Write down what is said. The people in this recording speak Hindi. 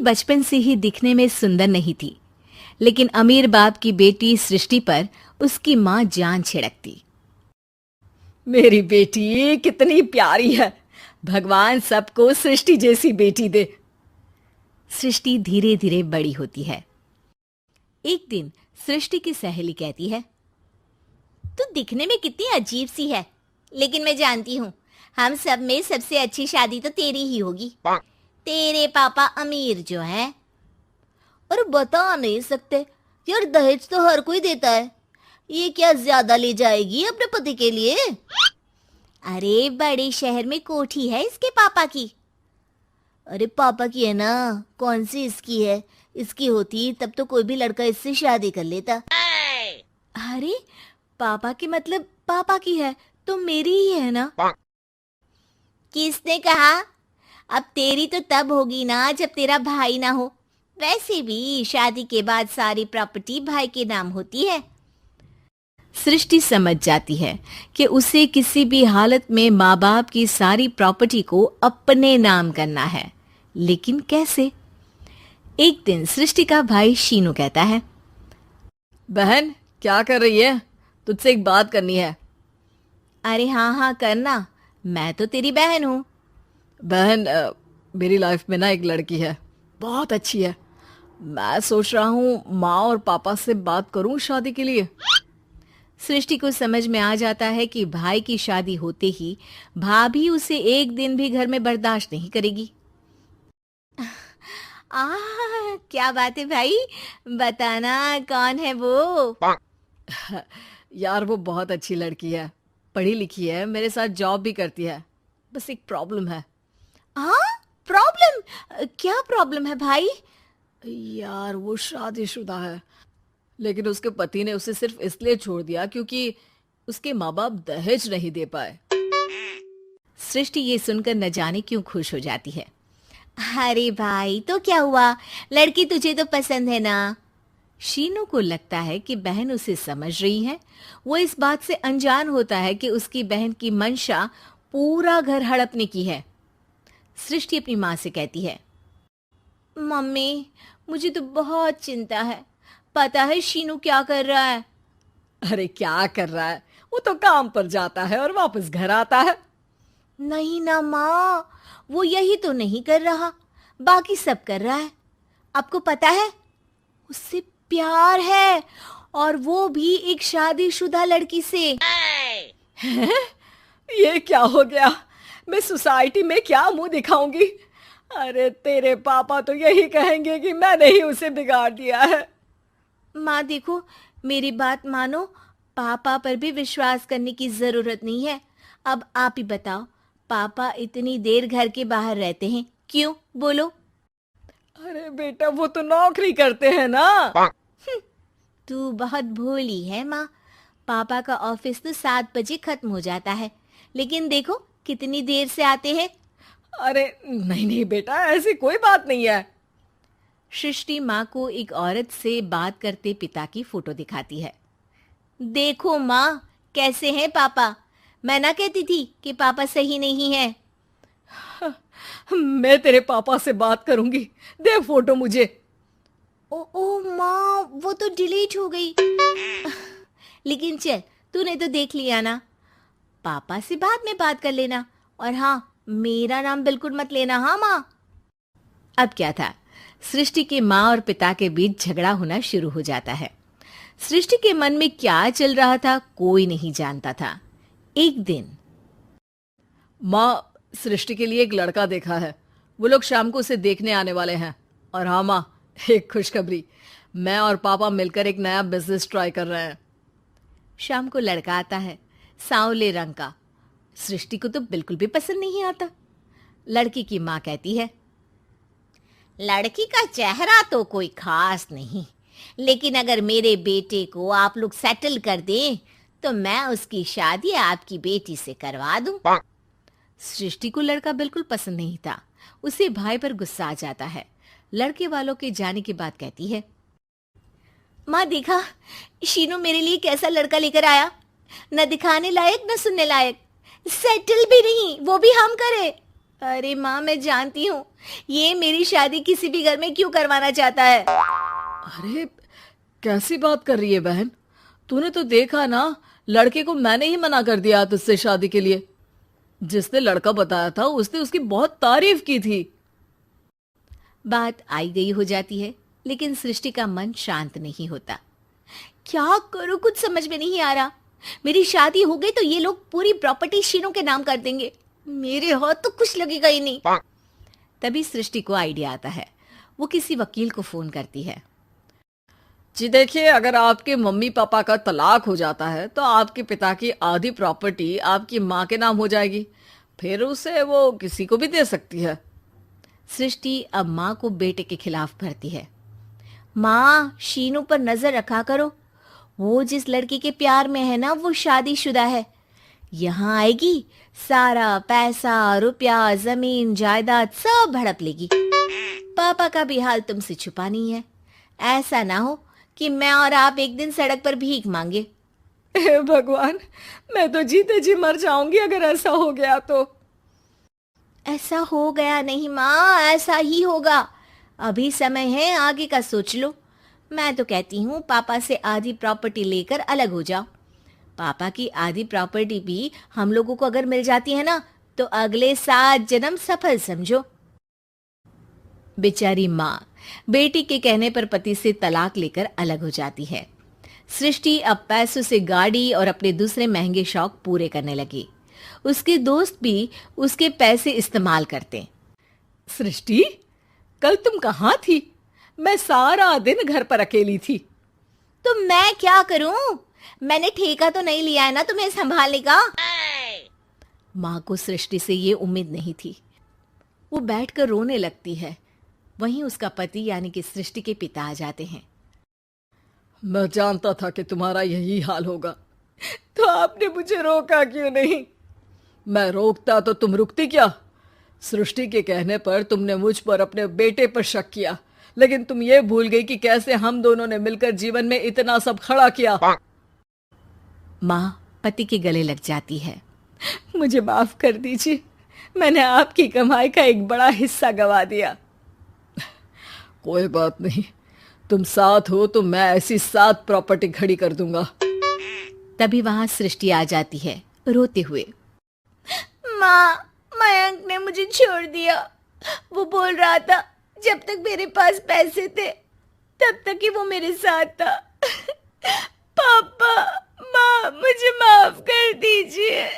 बचपन से ही दिखने में सुंदर नहीं थी, लेकिन अमीर बाप की बेटी सृष्टि पर उसकी माँ जान छिड़कती। मेरी बेटी कितनी प्यारी है, भगवान सबको सृष्टि जैसी बेटी दे। सृष्टि धीरे धीरे बड़ी होती है। एक दिन सृष्टि की सहेली कहती है, तू दिखने में कितनी अजीब सी है, लेकिन मैं जानती हूँ हम सब में सबसे अच्छी शादी तो तेरी ही होगी। तेरे पापा अमीर जो है। और बता नहीं सकते यार, दहेज तो हर कोई देता है, ये क्या ज्यादा ले जाएगी अपने पति के लिए? अरे बड़े शहर में कोठी है इसके पापा की। अरे पापा की है ना, कौन सी इसकी है? इसकी होती तब तो कोई भी लड़का इससे शादी कर लेता। अरे पापा की मतलब पापा की है तो मेरी ही है ना? किसने कहा? अब तेरी तो तब होगी ना जब तेरा भाई ना हो। वैसे भी शादी के बाद सारी प्रॉपर्टी भाई के नाम होती है। सृष्टि समझ जाती है कि उसे किसी भी हालत में माँ बाप की सारी प्रॉपर्टी को अपने नाम करना है, लेकिन कैसे? एक दिन सृष्टि का भाई शीनू कहता है, बहन क्या कर रही है? तुझसे एक बात करनी है। अरे हाँ हाँ करना, मैं तो तेरी बहन हूँ। बहन मेरी लाइफ में ना एक लड़की है, बहुत अच्छी है। मैं सोच रहा हूँ माँ और पापा से बात करूँ शादी के लिए। सृष्टि को समझ में आ जाता है कि भाई की शादी होते ही भाभी उसे एक दिन भी घर में बर्दाश्त नहीं करेगी। क्या बात है भाई, बताना कौन है वो? यार वो बहुत अच्छी लड़की है, पढ़ी लिखी है, मेरे साथ जॉब भी करती है। बस एक प्रॉब्लम है। प्रॉब्लम? क्या प्रॉब्लम है भाई? यार वो शादीशुदा है, लेकिन उसके पति ने उसे सिर्फ इसलिए छोड़ दिया क्योंकि उसके माँ बाप दहेज नहीं दे पाए। सृष्टि ये सुनकर न जाने क्यों खुश हो जाती है। अरे भाई तो क्या हुआ, लड़की तुझे तो पसंद है ना? शीनू को लगता है कि बहन उसे समझ रही है। वो इस बात से अनजान होता है कि उसकी बहन की मंशा पूरा घर हड़पने की है। सृष्टि अपनी माँ से कहती है, मम्मी मुझे तो बहुत चिंता है, पता है शीनू क्या कर रहा है? अरे क्या कर रहा है, वो तो काम पर जाता है और वापस घर आता है। नहीं ना माँ, वो यही तो नहीं कर रहा, बाकी सब कर रहा है। आपको पता है उससे प्यार है, और वो भी एक शादीशुदा लड़की से। ये क्या हो गया, मैं सोसाइटी में क्या मुंह दिखाऊंगी? अरे तेरे पापा तो यही कहेंगे कि मैंने ही उसे बिगाड़ दिया है। माँ देखो, मेरी बात मानो, पापा पर भी विश्वास करने की जरूरत नहीं है। अब आप ही बताओ, पापा इतनी देर घर के बाहर रहते हैं क्यों, बोलो? अरे बेटा वो तो नौकरी करते हैं ना। तू बहुत भोली है माँ, पापा का ऑफिस तो 7 बजे खत्म हो जाता है, लेकिन देखो कितनी देर से आते हैं। अरे नहीं नहीं बेटा, ऐसी कोई बात नहीं है। सृष्टि माँ को एक औरत से बात करते पिता की फोटो दिखाती है। देखो माँ, कैसे हैं पापा? मैं ना कहती थी कि पापा सही नहीं है। मैं तेरे पापा से बात करूंगी, दे फोटो मुझे। ओ माँ, वो तो डिलीट हो गई। लेकिन चल, तूने तो देख लिया ना, पापा से बाद में बात कर लेना, और हाँ, मेरा नाम बिल्कुल मत लेना। हाँ माँ। अब क्या था, सृष्टि के माँ और पिता के बीच झगड़ा होना शुरू हो जाता है। सृष्टि के मन में क्या चल रहा था कोई नहीं जानता था। एक दिन, माँ सृष्टि के लिए एक लड़का देखा है, वो लोग शाम को उसे देखने आने वाले हैं। और हाँ माँ, एक खुशखबरी, मैं और पापा मिलकर एक नया बिजनेस ट्राई कर रहे हैं। शाम को लड़का आता है, सांवले रंग का। सृष्टि को तो बिल्कुल भी पसंद नहीं आता। लड़की की माँ कहती है, लड़की का चेहरा तो कोई खास नहीं, लेकिन अगर मेरे बेटे को आप लोग सेटल कर दें तो मैं उसकी शादी आपकी बेटी से करवा दूं। सृष्टि को लड़का बिल्कुल पसंद नहीं था। उसे भाई पर गुस्सा आ जाता है। लड़के वालों के जाने के बाद कहती है, माँ देखा, शीनू मेरे लिए कैसा लड़का लेकर आया, न दिखाने लायक न सुनने लायक, सेटल भी नहीं, वो भी हम करे। अरे माँ, मैं जानती हूँ ये मेरी शादी किसी भी घर में क्यों करवाना चाहता है। अरे कैसी बात कर रही है बहन? तूने तो देखा ना, लड़के को मैंने ही मना कर दिया तुझसे शादी के लिए। जिसने लड़का बताया था उसने उसकी बहुत तारीफ की थी। बात आई गई हो जाती है, लेकिन सृष्टि का मन शांत नहीं होता। क्या करूं, कुछ समझ में नहीं आ रहा। मेरी शादी हो गई तो ये लोग पूरी प्रॉपर्टी शीनू के नाम कर देंगे, मेरे हाथ तो कुछ लगेगा ही नहीं। तभी सृष्टि को आइडिया आता है। वो किसी वकील को फोन करती है। जी देखिए, अगर आपके मम्मी पापा का तलाक हो जाता है तो आपके पिता की आधी प्रॉपर्टी आपकी माँ के नाम हो जाएगी, फिर उसे वो किसी को भी दे सकती है। सृष्टि अब माँ को बेटे के खिलाफ भरती है। माँ, शीनू पर नजर रखा करो। वो जिस लड़की के प्यार में है ना, वो शादीशुदा है। यहाँ आएगी, सारा पैसा, रुपया, जमीन, जायदाद सब हड़प लेगी। पापा का भी हाल तुमसे छुपा नहीं है। ऐसा ना हो कि मैं और आप एक दिन सड़क पर भीख मांगे। हे भगवान, मैं तो जीते जी मर जाऊंगी अगर ऐसा हो गया तो। ऐसा हो गया नहीं माँ, ऐसा ही होगा। अभी समय है, आगे का सोच लो। मैं तो कहती हूँ पापा से आधी प्रॉपर्टी लेकर अलग हो जाओ। पापा की आधी प्रॉपर्टी भी हम लोगों को अगर मिल जाती है ना, तो अगले 7 जन्म सफल समझो। बेचारी माँ बेटी के कहने पर पति से तलाक लेकर अलग हो जाती है। सृष्टि अब पैसों से गाड़ी और अपने दूसरे महंगे शौक पूरे करने लगी। उसके दोस्त भी उसके पैसे इस्तेमाल करते। सृष्टि, कल तुम कहाँ थी? मैं सारा दिन घर पर अकेली थी। तो मैं क्या करूं? मैंने ठेका तो नहीं लिया है ना तुम्हें संभालने का। माँ को सृष्टि से ये उम्मीद नहीं थी। वो बैठकर रोने लगती है। वहीं उसका पति यानी कि सृष्टि के पिता आ जाते हैं। मैं जानता था कि तुम्हारा यही हाल होगा, तो आपने मुझे रोका क्यों नहीं? मैं रोकता तो तुम रुकती क्या? सृष्टि के कहने पर तुमने मुझ पर अपने बेटे पर शक किया, लेकिन तुम ये भूल गई कि कैसे हम दोनों ने मिलकर जीवन में इतना सब खड़ा किया। माँ पति के गले लग जाती है। मुझे माफ कर दीजिए, मैंने आपकी कमाई का एक बड़ा हिस्सा गवा दिया। कोई बात नहीं, तुम साथ हो तो मैं ऐसी 7 प्रॉपर्टी खड़ी कर दूंगा। तभी वहां सृष्टि आ जाती है रोते हुए। माँ, मयंक ने मुझे छोड़ दिया। वो बोल रहा था जब तक मेरे पास पैसे थे तब तक ही वो मेरे साथ था। पापा, माँ, मुझे माफ कर दीजिए।